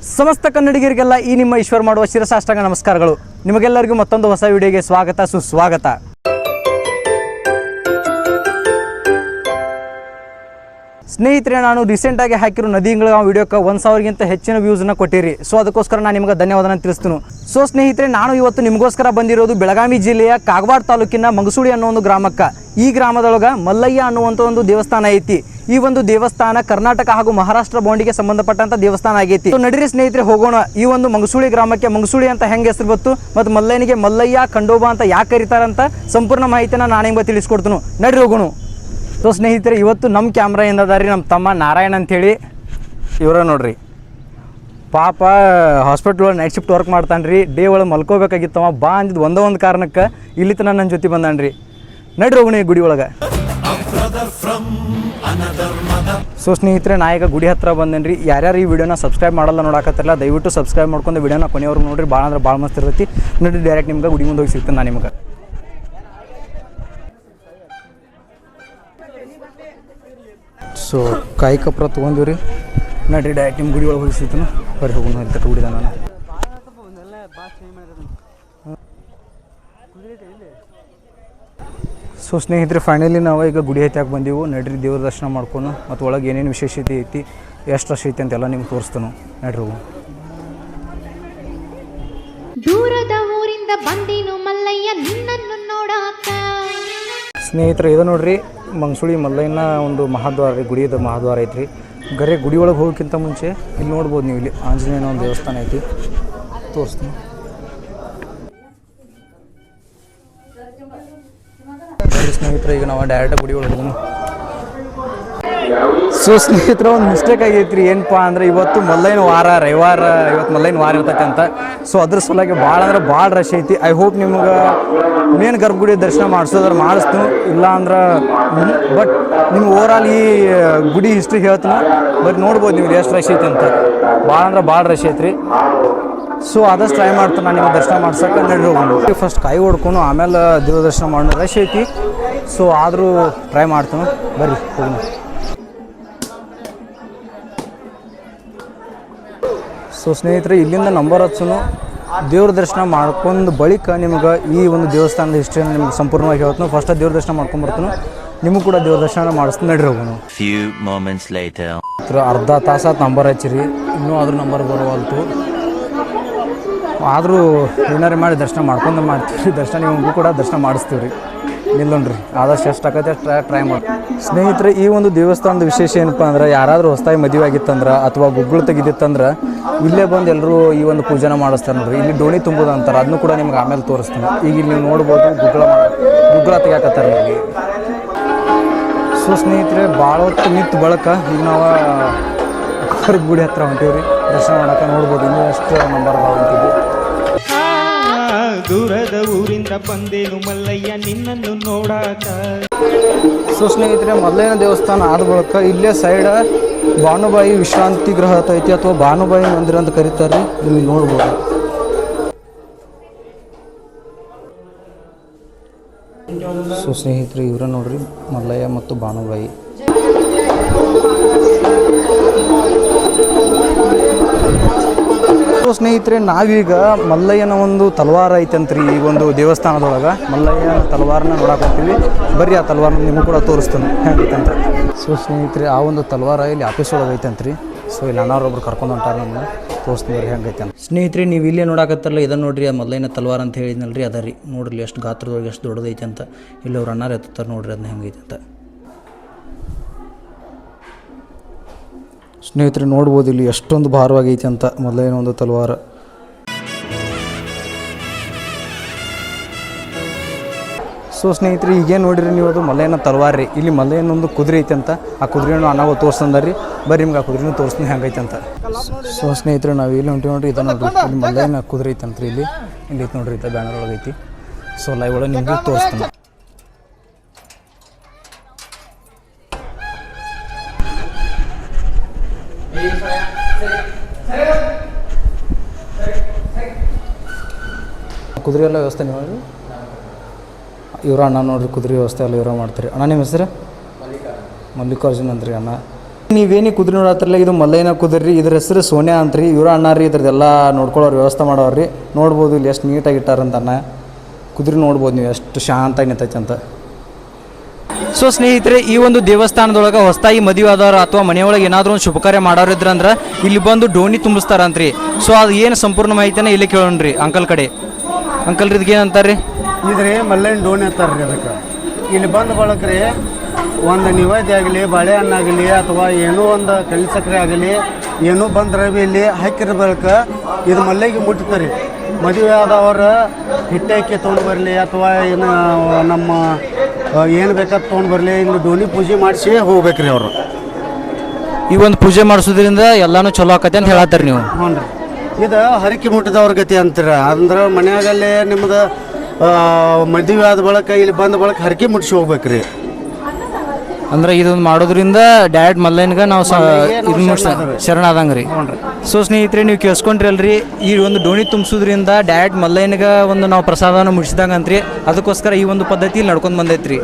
ಸಮಸ್ತ ಕನ್ನಡಿಗರಿಗೆಲ್ಲ ಈ ನಿಮ್ಮ ಈಶ್ವರ್ ಮಾಡುವ ಶಿರಸಾಷ್ಟಾಂಗ ನಮಸ್ಕಾರಗಳು. ನಿಮಗೆಲ್ಲರಿಗೂ ಮತ್ತೊಂದು ಹೊಸ ವಿಡಿಯೋಗೆ ಸ್ವಾಗತ ಸುಸ್ವಾಗತ. ಸ್ನೇಹಿತರೆ, ನಾನು ರೀಸೆಂಟಾಗಿ ಹಾಕಿರೋ ನದಿಗಳ ವಿಡಿಯೋಕ್ಕೆ 1000ಗಿಂತ ಹೆಚ್ಚಿನ ವ್ಯೂಸ್ನ ಕೊಟ್ಟಿರಿ. ಸೊ ಅದಕ್ಕೋಸ್ಕರ ನಾನು ನಿಮಗೆ ಧನ್ಯವಾದನ ತಿಳಿಸ್ತೀನಿ. ಸೊ ಸ್ನೇಹಿತರೆ, ನಾನು ಇವತ್ತು ನಿಮಗೋಸ್ಕರ ಬಂದಿರೋದು ಬೆಳಗಾವಿ ಜಿಲ್ಲೆಯ ಕಾಗವಾಡ ತಾಲೂಕಿನ ಮಂಗಸುಳಿ ಅನ್ನೋ ಒಂದು ಗ್ರಾಮಕ್ಕೆ. ಈ ಗ್ರಾಮದೊಳಗೆ ಮಲ್ಲಯ್ಯ ಅನ್ನುವಂಥ ಒಂದು ದೇವಸ್ಥಾನ ಐತಿ. ಈ ಒಂದು ದೇವಸ್ಥಾನ ಕರ್ನಾಟಕ ಹಾಗೂ ಮಹಾರಾಷ್ಟ್ರ ಬಾಂಡಿಗೆ ಸಂಬಂಧಪಟ್ಟಂತ ದೇವಸ್ಥಾನ ಆಗೈತಿ. ನಡಿರಿ ಸ್ನೇಹಿತರೆ, ಹೋಗೋಣ ಈ ಒಂದು ಮಂಗಸುಳಿ ಗ್ರಾಮಕ್ಕೆ. ಮಂಗಸುಳಿ ಅಂತ ಹೆಂಗೆ ಹೆಸರು ಬಂತು ಮತ್ತು ಮಲ್ಲಯ್ಯನಿಗೆ ಮಲ್ಲಯ್ಯ ಖಂಡೋಬಾ ಅಂತ ಯಾಕೆ ಕರೀತಾರಂತ ಸಂಪೂರ್ಣ ಮಾಹಿತಿನ ನಾನು ನಿಮಗೆ ತಿಳಿಸ್ಕೊಡ್ತೀನಿ. ನಡ್ರಿ ಹೋಗೋಣ. ಸೊ ಸ್ನೇಹಿತರೆ, ಇವತ್ತು ನಮ್ಮ ಕ್ಯಾಮ್ರಾ ಏನದಾರಿ ನಮ್ಮ ತಮ್ಮ ನಾರಾಯಣ ಅಂಥೇಳಿ ಇವರ ನೋಡ್ರಿ. ಪಾಪ ಹಾಸ್ಪಿಟ್ಲ್ ಒಳಗೆ ನೈಟ್ ಶಿಫ್ಟ್ ವರ್ಕ್ ಮಾಡ್ತಾನೆ ರೀ. ಡೇ ಒಳಗೆ ಮಲ್ಕೋಬೇಕಾಗಿತ್ತವ. ಬಾ ಅಂದಿದ್ದು ಒಂದು ಕಾರಣಕ್ಕೆ ಇಲ್ಲಿ ತನಕ ನನ್ನ ಜೊತೆ ಬಂದಾನ ರೀ. ನಡ್ರಿ ಹೋಗೋಣ ಈ ಗುಡಿ ಒಳಗೆ. ಸೊ ಸ್ನೇಹಿತರೆ, ನಾ ಈಗ ಗುಡಿ ಹತ್ರ ಬಂದೇನೆ ರೀ. ಯಾರ್ಯಾರು ಈ ವಿಡಿಯೋನ ಸಬ್ಸ್ಕ್ರೈಬ್ ಮಾಡಲ್ಲ ನೋಡಕತ್ತಿರಲ್ಲ, ದಯವಿಟ್ಟು ಸಬ್ಸ್ಕ್ರೈಬ್ ಮಾಡ್ಕೊಂಡು ವಿಡಿಯೋನ ಕೊನೆಯವ್ರಿಗೆ ನೋಡ್ರಿ. ಭಾಳ ಅಂದ್ರೆ ಭಾಳ ಮಸ್ತ್ ಇರ್ತೈತಿ. ನಡ್ರಿ ಡೈರೆಕ್ಟ್ ನಿಮ್ಗೆ ಗುಡಿ ಮುಂದೆ ಹೋಗಿ ಸಿಗ್ತೀನಿ ನಾನು ನಿಮ್ಗೆ. ಸೊ ಕಾಯಿ ಕಪ್ರ ತೊಗೊಂಡಿವಿ ರೀ. ನಡ್ರಿ ಡೈರೆಕ್ಟ್ ನಿಮ್ಮ ಗುಡಿ ಒಳಗೆ ಹೋಗಿ ಸಿಗ್ತೀನಿ. ಬರೀ ಹೋಗೋಣ ಅಂತ ಗುಡಿದ ನಾನು. ಸೊ ಸ್ನೇಹಿತರೆ, ಫೈನಲಿ ನಾವು ಈಗ ಗುಡಿ ಹತ್ತಿಯಾಗಿ ಬಂದೆವು. ನಡ್ರಿ ದೇವ್ರ ದರ್ಶನ ಮಾಡ್ಕೊಂಡು ಮತ್ತು ಒಳಗೆ ಏನೇನು ವಿಶೇಷತೆ ಐತಿ, ಎಷ್ಟು ರಶ್ ಐತಿ ಅಂತೆಲ್ಲ ನಿಮ್ಗೆ ತೋರಿಸ್ತಾನು. ನಡ್ರಿ ಹೋಗೋಣ. ದೂರದ ಊರಿಂದ ಬಂದಿನು ಮಲ್ಲಯ್ಯ ನಿನ್ನನ್ನು ನೋಡಾಕ. ಸ್ನೇಹಿತರೆ, ಇದು ನೋಡ್ರಿ ಮಂಗಸುಳಿ ಮಲ್ಲಯ್ಯನ ಒಂದು ಮಹಾದ್ವಾರ ರೀ. ಗುಡಿಯದ ಮಹಾದ್ವಾರ ಐತ್ರಿ. ಗರೆ ಗುಡಿ ಒಳಗೆ ಹೋಗೋಕ್ಕಿಂತ ಮುಂಚೆ ಇಲ್ಲಿ ನೋಡ್ಬೋದು ನೀವು, ಇಲ್ಲಿ ಆಂಜನೇಯನ ಒಂದು ದೇವಸ್ಥಾನ ಐತಿ, ತೋರಿಸ್ತೀನಿ. ಸ್ನೇಹಿತರೆ, ಈಗ ನಾವು ಡೈರೆಕ್ಟ್ ಗುಡಿ ಒಳಗೆ ಹೋಗೋಣ. ಸೊ ಸ್ನೇಹಿತರೆ, ಒಂದು ಮಿಸ್ಟೇಕ್ ಆಗೈತ್ರಿ. ಏನಪ್ಪ ಅಂದರೆ ಇವತ್ತು ಮಲ್ಲಯ್ಯನ ವಾರ, ರವಿವಾರ, ಇವತ್ತು ಮಲ್ಲಯ್ಯನ ವಾರ ಇರ್ತೈತೆ ಅಂತ. ಸೊ ಅದ್ರ ಸಲುವಾಗಿ ಭಾಳ ಅಂದ್ರೆ ಭಾಳ ರಶ್ ಐತಿ. ಐ ಹೋಪ್ ನಿಮ್ಗೆ ಮೇನ್ ಗರ್ಭಗುಡಿ ದರ್ಶನ ಮಾಡಿಸೋದ್ರ ಮಾಡಿಸ್ತೀನಿ. ಇಲ್ಲ ಅಂದ್ರೆ ಬಟ್ ನಿಮ್ಗೆ ಓವರಾಲ್ ಈ ಗುಡಿ ಹಿಸ್ಟ್ರಿ ಹೇಳ್ತೀನಿ. ಬಟ್ ನೋಡ್ಬೋದು ನೀವು ಎಷ್ಟು ರಶ್ ಐತಿ ಅಂತ. ಭಾಳ ಅಂದ್ರೆ ಭಾಳ ರಶ್ ಐತ್ರಿ. ಸೊ ಆದಷ್ಟು ಟ್ರೈ ಮಾಡ್ತೀನಿ ನಾನು ನಿಮಗೆ ದರ್ಶನ ಮಾಡ್ಸೋಕೆ. ನಡಿ ಹೋಗೋಣ. ಫಸ್ಟ್ ಕಾಯಿ ಹೊಡ್ಕೊಂಡು ಆಮೇಲೆ ದೇವ್ರ ದರ್ಶನ ಮಾಡೋಣ. ರಶ್ ಐತಿ. ಸೊ ಆದರೂ ಟ್ರೈ ಮಾಡ್ತೀನಿ. ಬರ್ರಿ ಹೋಗೋಣ. ಸೊ ಸ್ನೇಹಿತರೆ, ಇಲ್ಲಿಂದ ನಂಬರ್ ಹಚ್ಚನು ದೇವ್ರ ದರ್ಶನ ಮಾಡ್ಕೊಂಡು ಬಳಿಕ ನಿಮ್ಗೆ ಈ ಒಂದು ದೇವಸ್ಥಾನದ ಹಿಸ್ಟ್ರಿಯನ್ನು ನಿಮ್ಗೆ ಸಂಪೂರ್ಣವಾಗಿ ಹೇಳ್ತೀನಿ. ಫಸ್ಟ್ ದೇವ್ರ ದರ್ಶನ ಮಾಡ್ಕೊಂಡು ಬರ್ತೀನಿ. ನಿಮಗೂ ಕೂಡ ದೇವ್ರ ದರ್ಶನ ಮಾಡಿಸ್ತೀನಿ. ನಡ್ರಿ ಹೋಗೋಣ. ಅರ್ಧ ತಾಸಾತ್ ನಂಬರ್ ಹಚ್ಚಿರಿ, ಇನ್ನೂ ಆದ್ರೂ ನಂಬರ್ ಬರುವಲ್ತು. ಆದರೂ ಏನಾರು ಮಾಡಿ ದರ್ಶನ ಮಾಡ್ಕೊಂಡು ಮಾಡ್ತೀವಿ. ದರ್ಶನ ನಿಮಗೂ ಕೂಡ ದರ್ಶನ ಮಾಡಿಸ್ತೀವಿ ರೀ. ನಿಲ್ಲೋಣ್ರಿ, ಆದಷ್ಟು ಎಷ್ಟು ಆಕೈತೆ ಟ್ರೈ ಮಾಡಿ. ಸ್ನೇಹಿತರೆ, ಈ ಒಂದು ದೇವಸ್ಥಾನದ ವಿಶೇಷ ಏನಪ್ಪ ಅಂದ್ರೆ, ಯಾರಾದರೂ ಹೊಸದಾಗಿ ಮದುವೆ ಆಗಿತ್ತಂದ್ರೆ ಅಥವಾ ಗುಗ್ಗಳು ತೆಗಿದಿತ್ತಂದ್ರೆ ಇಲ್ಲೇ ಬಂದು ಎಲ್ಲರೂ ಈ ಒಂದು ಪೂಜೆನ ಮಾಡಿಸ್ತಾರೆ ನೋಡ್ರಿ. ಇಲ್ಲಿ ಡೋಣಿ ತುಂಬೋದು ಅಂತಾರೆ, ಅದನ್ನು ಕೂಡ ನಿಮ್ಗೆ ಆಮೇಲೆ ತೋರಿಸ್ತೀನಿ. ಈಗ ಇಲ್ಲಿ ನೀವು ನೋಡ್ಬೋದು ಗುಗ್ಗಳ ತೆಗಿಯಾಕತ್ತಾರೆ ಇಲ್ಲಿ. ಸೊ ಸ್ನೇಹಿತರೆ, ಭಾಳ ಹೊತ್ತು ನಿಂತು ಬಳಕ ಈಗ ನಾವು ಗುಡಿ ಹತ್ರ ಹೊಂಟೀವಿ ರೀ ದರ್ಶನ ಮಾಡೋಕೆ. ನೋಡ್ಬೋದು ಇನ್ನೂ ಎಷ್ಟು ನಂಬರ್ ಅಂತಿದ್ವಿ. ದೂರದ ಊರಿಂದ ಬಂದೇನು ಮಲ್ಲಯ್ಯ ನಿನ್ನನ್ನು ನೋಡಾಕ. ಸೊ ಸ್ನೇಹಿತರೆ, ಮಲ್ಲಯ್ಯನ ದೇವಸ್ಥಾನ ಆದ ಬಳಿಕ ಇಲ್ಲೇ ಸೈಡ್ ಭಾನುಬಾಯಿ ವಿಶ್ರಾಂತಿ ಗೃಹ ಐತಿ, ಅಥವಾ ಭಾನುಬಾಯಿ ಮಂದಿರ ಅಂತ ಕರೀತಾರೆ. ಇಲ್ಲಿ ನೋಡ್ಬೋದು. ಸೊ ಸ್ನೇಹಿತರೆ, ಇವರ ನೋಡ್ರಿ ಮಲ್ಲಯ್ಯ ಮತ್ತು ಭಾನುಬಾಯಿ. ಸೊ ಸ್ನೇಹಿತರೆ, ನಾವೀಗ ಮಲ್ಲಯ್ಯನ ಒಂದು ತಲವಾರ ಐತಂತ್ರಿ ಈ ಒಂದು ದೇವಸ್ಥಾನದೊಳಗೆ. ಮಲ್ಲಯ್ಯನ ತಲವಾರನ ನೋಡಕ್ಕೆ ಹೋಗ್ತೀವಿ. ಬರ್ರಿ, ಆ ತಲವಾರನ ನಿಮಗೂ ಕೂಡ ತೋರಿಸ್ತೀನಿ ಹೆಂಗೈತಂತ. ಸೊ ಸ್ನೇಹಿತರೆ, ಆ ಒಂದು ತಲವಾರ ಇಲ್ಲಿ ಆಫೀಸ್ ಒಳಗೆ ಐತಂತ್ರಿ. ಸೊ ಇಲ್ಲಿ ಅಣ್ಣವ್ರೊಬ್ರು ಕರ್ಕೊಂಡು ಹೊಂಟಾರ, ನಮ್ಮನ್ನ ತೋರಿಸ್ತೀನಿ ಬರ್ರಿ ಹೆಂಗೈತೆ ಅಂತ. ಸ್ನೇಹಿತರೆ, ನೀವು ಇಲ್ಲೇ ನೋಡಕತ್ತಲ್ಲ, ಇದನ್ನು ನೋಡ್ರಿ ಆ ಮಲ್ಲಯ್ಯನ ತಲವಾರ ಅಂತ ಹೇಳಿದ್ನಲ್ರಿ, ಅದ ರೀ. ನೋಡ್ರಿ ಎಷ್ಟು ಗಾತ್ರದೊಳಗೆ ಎಷ್ಟು ದೊಡ್ಡದೈತೆ ಅಂತ. ಇಲ್ಲಿ ಅವ್ರು ಅಣ್ಣಾರು ಎತ್ತಾರೆ ನೋಡ್ರಿ, ಅದನ್ನ ಹೆಂಗೈತೆ ಅಂತ. ಸ್ನೇಹಿತರೆ, ನೋಡ್ಬೋದು ಇಲ್ಲಿ ಎಷ್ಟೊಂದು ಭಾರವಾಗೈತೆ ಅಂತ ಮಲ್ಲಯ್ಯನ ಒಂದು ತಲವಾರ. ಸೊ ಸ್ನೇಹಿತರೆ, ಈಗೇನು ನೋಡಿರಿ ನೀವು, ಅದು ಮಲ್ಲಯ್ಯನ ತಲವಾರ ರೀ. ಇಲ್ಲಿ ಮಲ್ಲಯ್ಯನ ಒಂದು ಕುದುರೆ ಐತೆ ಅಂತ. ಆ ಕುದುರೆಯನ್ನು ಅನ್ನಾಗ ತೋರಿಸ್ತಂದ್ರಿ. ಬರ್ರಿ ನಿಮ್ಗೆ ಆ ಕುದುರೆನೂ ತೋರಿಸ್ತೀನಿ ಹೆಂಗೈತೆ ಅಂತ. ಸೊ ಸ್ನೇಹಿತರೆ, ನಾವು ಇಲ್ಲಿ ಹೊಂಟಿವಿ ನೋಡ್ರಿ. ಇದು ನೋಡ್ರಿ, ಇಲ್ಲಿ ಮಲ್ಲಯ್ಯನ ಕುದುರೆ ಐತಂತ್ರಿ. ಇಲ್ಲಿ ಐತೆ ನೋಡ್ರಿ, ಇದು ಬ್ಯಾನರ್ ಒಳಗೆ ಐತಿ. ಸೊ ಲೈವ್ ಒಳಗೆ ನಿಮ್ಗೆ ತೋರಿಸ್ತೀನಿ. ಕುದುರೆ ಎಲ್ಲ ವ್ಯವಸ್ಥೆ ನೀವು ಇವರ ಅಣ್ಣ ನೋಡ್ರಿ, ಕುದುರೆ ವ್ಯವಸ್ಥೆ ಎಲ್ಲ ಇವರ ಮಾಡ್ತಾರೆ. ಅಣ್ಣ ನಿಮ್ಮ ಹೆಸರು? ಮಲ್ಲಿಕಾರ್ಜುನ್ ಅಂದ್ರಿ ಅಣ್ಣ. ನೀವೇನು ಕುದುರೆ ನೋಡತ್ತಿರಲ್ಲ, ಇದು ಮಲ್ಲಯ್ಯನ ಕುದುರೆ. ಇದ್ರ ಹೆಸರು ಸೋನ್ಯಾ ಅಂತ್ರಿ. ಇವ್ರ ಅಣ್ಣ ರೀ ಇದ್ರದ್ದೆಲ್ಲ ನೋಡ್ಕೊಳ್ಳೋರು, ವ್ಯವಸ್ಥೆ ಮಾಡೋರು. ನೋಡ್ಬೋದು ಇಲ್ಲಿ ಎಷ್ಟು ನೀಟಾಗಿ ಇಟ್ಟಾರಂತನ್ನ. ಕುದುರೆ ನೋಡ್ಬೋದು ನೀವು ಎಷ್ಟು ಶಾಂತಾಗಿ ನಿಂತೈತೆ ಅಂತ. ಸೊ ಸ್ನೇಹಿತರೆ, ಈ ಒಂದು ದೇವಸ್ಥಾನದೊಳಗೆ ಹೊಸದಾಗಿ ಮದುವೆ ಆದವರು ಅಥವಾ ಮನೆಯೊಳಗೆ ಏನಾದರೂ ಒಂದು ಶುಭ ಕಾರ್ಯ ಮಾಡೋರು ಇದ್ರಂದ್ರೆ ಇಲ್ಲಿ ಬಂದು ಡೋಣಿ ತುಂಬಿಸ್ತಾರಂತ್ರಿ. ಸೊ ಅದು ಏನು ಸಂಪೂರ್ಣ ಮಾಹಿತಿನ ಇಲ್ಲಿ ಕೇಳೋಣ್ರಿ ಅಂಕಲ್ ಕಡೆ. ಅಂಕಲ್ ಇದಕ್ಕೆ ಏನಂತಾರೆ? ಇದ್ರಿ ಮಲ್ಲಯ್ಯನ ಡೋಣಿ ಅಂತಾರ್ರಿ. ಅದಕ್ಕೆ ಇಲ್ಲಿ ಬಂದು ಬಳಕ್ರಿ ಒಂದು ನಿವೇದ್ಯ ಆಗಲಿ, ಬಾಳೆಹಣ್ಣಾಗಲಿ ಅಥವಾ ಏನೋ ಒಂದು ಕಳ್ಳಿ ಸಕ್ಕರೆ ಆಗಲಿ ಏನೋ ಬಂದ್ರೆ ಇಲ್ಲಿ ಹಾಕಿರ ಬಳಿಕ ಇದು ಮಲ್ಲಯ್ಯಗೆ ಮುಟ್ತಾರೆ. ಮದುವೆ ಆದವರು ಹಿಟ್ಟೈಕೆ ತೊಗೊಂಡು ಬರಲಿ ಅಥವಾ ಏನು ನಮ್ಮ ಏನು ಬೇಕಾದ ತೊಗೊಂಡು ಬರಲಿ, ಇಲ್ಲಿ ಡೋಣಿ ಪೂಜೆ ಮಾಡಿಸಿ ಹೋಗ್ಬೇಕ್ರಿ ಅವರು. ಈ ಒಂದು ಪೂಜೆ ಮಾಡಿಸೋದ್ರಿಂದ ಎಲ್ಲಾನು ಚಲೋ ಆಕತಿ ಅಂತ ಹೇಳತ್ತಾರೆ ನೀವು. ಹ್ಞೂ ರೀ. ಇದು ಹರಕೆ ಮುಟ್ಟಿದವ್ರ ಗತಿ ಅಂತೀರ. ಅಂದ್ರೆ ಮನ್ಯಾಗಲ್ಲೇ ನಿಮ್ದು ಮದುವೆ ಆದ ಬಳಕ ಇಲ್ಲಿ ಬಂದ ಬಳಕ ಹರಕೆ ಮುಟ್ಟಿಸಿ ಹೋಗ್ಬೇಕ್ರಿ. ಅಂದ್ರೆ ಇದೊಂದು ಮಾಡೋದ್ರಿಂದ ಡೈರೆಕ್ಟ್ ಮಲ್ಲಯ್ಯನ್ಗೆ ನಾವು ಇದನ್ನ ಶರಣ ಆದಂಗೆ ರೀ. ಸೊ ಸ್ನೇಹಿತರೆ, ನೀವು ಕೇಳಿಸ್ಕೊಂಡ್ರಿ ಅಲ್ರಿ, ಈ ಒಂದು ಡೋಣಿ ತುಂಬಿಸೋದ್ರಿಂದ ಡೈರೆಕ್ಟ್ ಮಲ್ಲಯ್ಯನಿಗೆ ಒಂದು ನಾವು ಪ್ರಸಾದವನ್ನು ಮುಟ್ಟಿಸಿದಂಗೆ ಅಂತ್ರಿ. ಅದಕ್ಕೋಸ್ಕರ ಈ ಒಂದು ಪದ್ಧತಿ ನಡ್ಕೊಂಡು ಬಂದೈತ್ರಿ.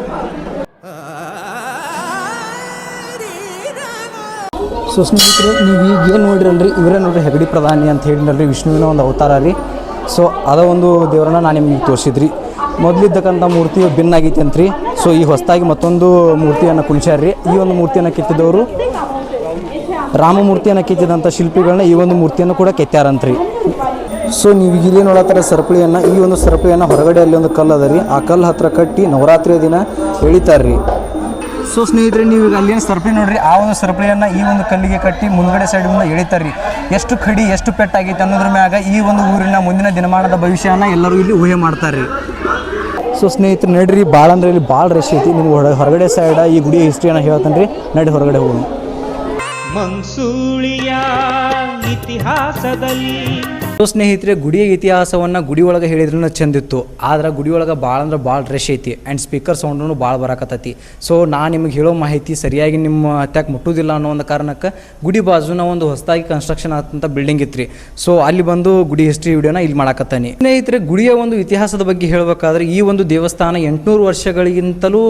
ಸೊ ಸ್ನೇಹಿತರೆ, ನೀವು ಈಗ ಏನು ನೋಡಿರಲ್ರಿ, ಇವರೇ ನೋಡ್ರಿ ಹೆಗಡಿ ಪ್ರಧಾನಿ ಅಂತ ಹೇಳಿದ್ರಲ್ರಿ, ವಿಷ್ಣುವಿನ ಒಂದು ಅವತಾರ ರೀ. ಸೊ ಅದ ಒಂದು ದೇವರನ್ನ ನಾನು ನಿಮಗೆ ತೋರಿಸಿದ್ರಿ. ಮೊದಲಿದ್ದಕ್ಕಂಥ ಮೂರ್ತಿ ಭಿನ್ನಾಗೈತಿ ಅಂತ್ರಿ. ಸೊ ಈ ಹೊಸದಾಗಿ ಮತ್ತೊಂದು ಮೂರ್ತಿಯನ್ನು ಕುಣಿಸ್ಯಾರ್ರಿ. ಈ ಒಂದು ಮೂರ್ತಿಯನ್ನು ಕೆತ್ತಿದವರು ರಾಮಮೂರ್ತಿಯನ್ನು ಕೆತ್ತಿದಂಥ ಶಿಲ್ಪಿಗಳನ್ನ ಈ ಒಂದು ಮೂರ್ತಿಯನ್ನು ಕೂಡ ಕೆತ್ತಾರಂತ್ರಿ. ಸೊ ನೀವು ಇಲ್ಲಿ ನೋಡತ್ತಾರೆ ಸರಪಳಿಯನ್ನು. ಈ ಒಂದು ಸರಪಳಿಯನ್ನು ಹೊರಗಡೆ ಅಲ್ಲಿ ಒಂದು ಕಲ್ಲು ಅದ ರೀ, ಆ ಕಲ್ಲು ಹತ್ರ ಕಟ್ಟಿ ನವರಾತ್ರಿಯ ದಿನ ಎಳಿತಾರ್ರಿ. ಸೊ ಸ್ನೇಹಿತರೆ, ನೀವು ಈಗ ಅಲ್ಲೇನು ಸರಪಳಿ ನೋಡ್ರಿ, ಆ ಒಂದು ಸರಪಳಿಯನ್ನು ಈ ಒಂದು ಕಲ್ಲಿಗೆ ಕಟ್ಟಿ ಮುಂದ್ಗಡೆ ಸೈಡಿಂದ ಎಳಿತಾರ್ರಿ. ಎಷ್ಟು ಕಡಿ ಎಷ್ಟು ಪೆಟ್ಟಾಗೈತೆ ಅನ್ನೋದ್ರ ಮ್ಯಾಗ ಈ ಒಂದು ಊರಿನ ಮುಂದಿನ ದಿನಮಾನದ ಭವಿಷ್ಯನ ಎಲ್ಲರೂ ಇಲ್ಲಿ ಊಹೆ ಮಾಡ್ತಾರೆ. ಸೊ ಸ್ನೇಹಿತರೆ ನಡ್ರಿ, ಭಾಳ ಅಂದ್ರೆ ಇಲ್ಲಿ ಭಾಳ ರಶ್ ಐತಿ. ನಿಮ್ಗೆ ಹೊರಗಡೆ ಸೈಡ ಈ ಗುಡಿಯ ಹಿಸ್ಟ್ರಿಯನ್ನು ಹೇಳ್ತಾನೆ ರೀ. ನಡಿ ಹೊರಗಡೆ ಹೋಗೋಣ. ಮಂಸೂಳಿಯ ಇತಿಹಾಸದಲ್ಲಿ ಸೊ ಸ್ನೇಹಿತರೆ, ಗುಡಿಯ ಇತಿಹಾಸವನ್ನು ಗುಡಿ ಒಳಗೆ ಹೇಳಿದ್ರೂ ಚಂದಿತ್ತು. ಆದ್ರೆ ಗುಡಿ ಒಳಗೆ ಭಾಳ ಅಂದ್ರೆ ಭಾಳ ರಶ್ ಐತಿ ಆ್ಯಂಡ್ ಸ್ಪೀಕರ್ ಸೌಂಡ್ನು ಭಾಳ ಬರಾಕತ್ತೈತಿ. ಸೊ ನಾನು ನಿಮಗೆ ಹೇಳೋ ಮಾಹಿತಿ ಸರಿಯಾಗಿ ನಿಮ್ಮ ಹತ್ಯಾಕೆ ಮುಟ್ಟುವುದಿಲ್ಲ ಅನ್ನೋ ಒಂದು ಕಾರಣಕ್ಕೆ ಗುಡಿ ಬಾಜುನ ಒಂದು ಹೊಸದಾಗಿ ಕನ್ಸ್ಟ್ರಕ್ಷನ್ ಆದಂಥ ಬಿಲ್ಡಿಂಗ್ ಇತ್ತು. ಸೊ ಅಲ್ಲಿ ಬಂದು ಗುಡಿ ಹಿಸ್ಟ್ರಿ ವಿಡಿಯೋನ ಇಲ್ಲಿ ಮಾಡಕತ್ತಾನೆ. ಸ್ನೇಹಿತರೆ, ಗುಡಿಯ ಒಂದು ಇತಿಹಾಸದ ಬಗ್ಗೆ ಹೇಳಬೇಕಾದ್ರೆ ಈ ಒಂದು ದೇವಸ್ಥಾನ 800 ವರ್ಷಗಳಿಗಿಂತಲೂ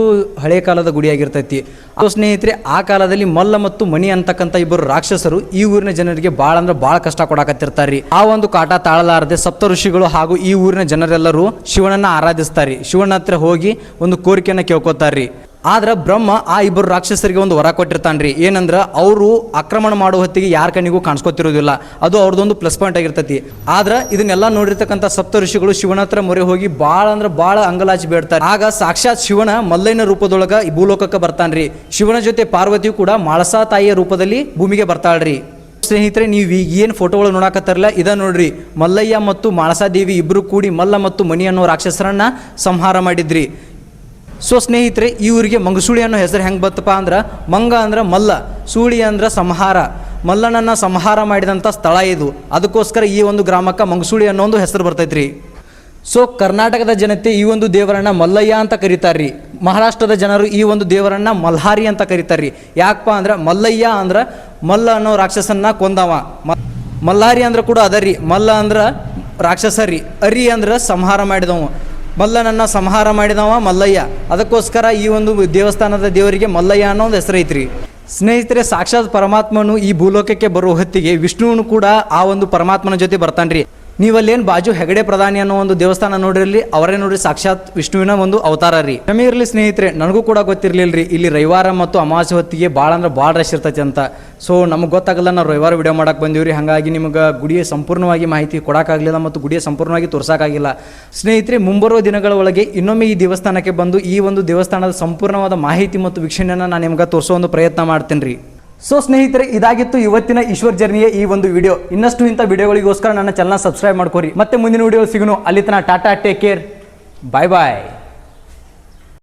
ಹಳೆಯ ಕಾಲದ ಗುಡಿಯಾಗಿರ್ತೈತಿ. ಸೊ ಸ್ನೇಹಿತರೆ, ಆ ಕಾಲದಲ್ಲಿ ಮಲ್ಲ ಮತ್ತು ಮಣಿ ಅಂತಕ್ಕಂಥ ಇಬ್ಬರು ರಾಕ್ಷಸರು ಈ ಊರಿನ ಜನರಿಗೆ ಭಾಳ ಅಂದ್ರೆ ಭಾಳ ಕಷ್ಟ ಕೊಡಾಕತ್ತಿರ್ತಾರ್ರಿ. ಆ ಒಂದು ಕಾಟ ತಾಳಲಾರದೆ ಸಪ್ತ ಋಷಿಗಳು ಹಾಗೂ ಈ ಊರಿನ ಜನರೆಲ್ಲರೂ ಶಿವನನ್ನ ಆರಾಧಿಸ್ತಾರೆ. ಶಿವನ ಹತ್ರ ಹೋಗಿ ಒಂದು ಕೋರಿಕೆಯನ್ನು ಕೇಳ್ಕೊತಾರ್ರಿ. ಆದ್ರೆ ಬ್ರಹ್ಮ ಆ ಇಬ್ಬರು ರಾಕ್ಷಸರಿಗೆ ಒಂದು ವರ ಕೊಟ್ಟಿರ್ತಾನ್ರಿ. ಏನಂದ್ರೆ ಅವರು ಆಕ್ರಮಣ ಮಾಡೋ ಹೊತ್ತಿಗೆ ಯಾರ ಕಣ್ಣಿಗೂ ಕಾಣಿಸ್ಕೊತಿರೋದಿಲ್ಲ. ಅದು ಅವ್ರದ್ದೊಂದು ಪ್ಲಸ್ ಪಾಯಿಂಟ್ ಆಗಿರ್ತೈತಿ. ಆದ್ರೆ ಇದನ್ನೆಲ್ಲ ನೋಡಿರ್ತಕ್ಕಂಥ ಸಪ್ತ ಋಷಿಗಳು ಶಿವನ ಹತ್ರ ಮೊರೆ ಹೋಗಿ ಭಾಳ ಅಂದ್ರೆ ಭಾಳ ಅಂಗಲಾಚಿ ಬೇಡ್ತಾರೆ. ಆಗ ಸಾಕ್ಷಾತ್ ಶಿವನ ಮಲ್ಲಯ್ಯನ ರೂಪದೊಳಗ ಈ ಭೂಲೋಕಕ್ಕೆ ಬರ್ತಾನ್ರಿ. ಶಿವನ ಜೊತೆ ಪಾರ್ವತಿಯು ಕೂಡ ಮಾಳಸಾ ತಾಯಿಯ ರೂಪದಲ್ಲಿ ಭೂಮಿಗೆ ಬರ್ತಾಳ್ರಿ. ಸ್ನೇಹಿತರೆ, ನೀವು ಈಗ ಏನು ಫೋಟೋಗಳು ನೋಡಕತ್ತಾರಲ್ಲ, ಇದ ನೋಡ್ರಿ, ಮಲ್ಲಯ್ಯ ಮತ್ತು ಮಾಳಸಾದೇವಿ ಇಬ್ಬರು ಕೂಡಿ ಮಲ್ಲ ಮತ್ತು ಮಣಿ ಅನ್ನೋ ರಾಕ್ಷಸರನ್ನ ಸಂಹಾರ ಮಾಡಿದ್ರಿ. ಸೊ ಸ್ನೇಹಿತರೆ, ಈ ಊರಿಗೆ ಮಂಗಸೂಳಿ ಅನ್ನೋ ಹೆಸರು ಹೆಂಗೆ ಬತ್ತಪ್ಪ ಅಂದ್ರೆ, ಮಂಗ ಅಂದ್ರೆ ಮಲ್ಲ, ಸೂಳಿ ಅಂದ್ರೆ ಸಂಹಾರ. ಮಲ್ಲನನ್ನು ಸಂಹಾರ ಮಾಡಿದಂಥ ಸ್ಥಳ ಇದು. ಅದಕ್ಕೋಸ್ಕರ ಈ ಒಂದು ಗ್ರಾಮಕ್ಕೆ ಮಂಗಸೂಳಿ ಅನ್ನೋ ಒಂದು ಹೆಸರು ಬರ್ತೈತ್ರಿ. ಸೊ ಕರ್ನಾಟಕದ ಜನತೆ ಈ ಒಂದು ದೇವರನ್ನ ಮಲ್ಲಯ್ಯ ಅಂತ ಕರೀತಾರ್ರಿ. ಮಹಾರಾಷ್ಟ್ರದ ಜನರು ಈ ಒಂದು ದೇವರನ್ನ ಮಲ್ಹಾರಿ ಅಂತ ಕರೀತಾರ್ರಿ. ಯಾಕಪ್ಪ ಅಂದ್ರೆ ಮಲ್ಲಯ್ಯ ಅಂದ್ರೆ ಮಲ್ಲ ಅನ್ನೋ ರಾಕ್ಷಸನ್ನ ಕೊಂದವ, ಮಲ್ಹಾರಿ ಅಂದ್ರೆ ಕೂಡ ಅದರಿ. ಮಲ್ಲ ಅಂದ್ರೆ ರಾಕ್ಷಸ ರೀ, ಅರಿ ಅಂದ್ರೆ ಸಂಹಾರ ಮಾಡಿದವ. ಮಲ್ಲನನ್ನ ಸಂಹಾರ ಮಾಡಿದವ ಮಲ್ಲಯ್ಯ. ಅದಕ್ಕೋಸ್ಕರ ಈ ಒಂದು ದೇವಸ್ಥಾನದ ದೇವರಿಗೆ ಮಲ್ಲಯ್ಯ ಅನ್ನೋ ಒಂದು ಹೆಸರು ಐತ್ರಿ. ಸ್ನೇಹಿತರೆ, ಸಾಕ್ಷಾತ್ ಪರಮಾತ್ಮನು ಈ ಭೂಲೋಕಕ್ಕೆ ಬರೋ ಹೊತ್ತಿಗೆ ವಿಷ್ಣುವನು ಕೂಡ ಆ ಒಂದು ಪರಮಾತ್ಮನ ಜೊತೆ ಬರ್ತಾನ್ರಿ. ನೀವಲ್ಲೇನು ಬಾಜು ಹೆಗಡೆ ಪ್ರಧಾನಿ ಅನ್ನೋ ಒಂದು ದೇವಸ್ಥಾನ ನೋಡಿರಲಿ, ಅವರೇ ನೋಡ್ರಿ ಸಾಕ್ಷಾತ್ ವಿಷ್ಣುವಿನ ಒಂದು ಅವತಾರ ರೀ. ಕ್ಷಮೆ ಇರಲಿ ಸ್ನೇಹಿತರೆ, ನನಗೂ ಕೂಡ ಗೊತ್ತಿರಲಿಲ್ಲ ರೀ ಇಲ್ಲಿ ರವಿವಾರ ಮತ್ತು ಅಮಾವಾಸ್ಯೆ ಹೊತ್ತಿಗೆ ಭಾಳ ಅಂದ್ರೆ ಭಾಳ ರಶ್ ಇರ್ತೈತಿ ಅಂತ. ಸೊ ನಮಗೆ ಗೊತ್ತಾಗಲ್ಲ, ನಾವು ರವಿವಾರ ವಿಡಿಯೋ ಮಾಡಕ್ಕೆ ಬಂದೀವಿ ರೀ. ಹಾಗಾಗಿ ನಿಮಗೆ ಗುಡಿಯ ಸಂಪೂರ್ಣವಾಗಿ ಮಾಹಿತಿ ಕೊಡೋಕ್ಕಾಗಲಿಲ್ಲ ಮತ್ತು ಗುಡಿಯ ಸಂಪೂರ್ಣವಾಗಿ ತೋರ್ಸೋಕ್ಕಾಗಿಲ್ಲ. ಸ್ನೇಹಿತರೆ, ಮುಂಬರುವ ದಿನಗಳ ಒಳಗೆ ಇನ್ನೊಮ್ಮೆ ಈ ದೇವಸ್ಥಾನಕ್ಕೆ ಬಂದು ಈ ಒಂದು ದೇವಸ್ಥಾನದ ಸಂಪೂರ್ಣವಾದ ಮಾಹಿತಿ ಮತ್ತು ವೀಕ್ಷಣೆಯನ್ನು ನಾನು ನಿಮ್ಗೆ ತೋರಿಸೋ ಒಂದು ಪ್ರಯತ್ನ ಮಾಡ್ತೀನಿ ರೀ. ಸೊ ಸ್ನೇಹಿತರೆ, ಇದಾಗಿತ್ತು ಇವತ್ತಿನ ಈಶ್ವರ್ ಜರ್ನಿಯ ಈ ಒಂದು ವಿಡಿಯೋ. ಇನ್ನಷ್ಟು ಇಂಥ ವಿಡಿಯೋಗಳಿಗೋಸ್ಕರ ನನ್ನ ಚಾನಲ್ ಸಬ್ಸ್ಕ್ರೈಬ್ ಮಾಡ್ಕೋರಿ. ಮತ್ತೆ ಮುಂದಿನ ವಿಡಿಯೋ ಸಿಗೋಣ. ಅಲ್ಲಿ ತನಕ ಟಾಟಾ, ಟೇಕ್ ಕೇರ್, ಬಾಯ್ ಬಾಯ್.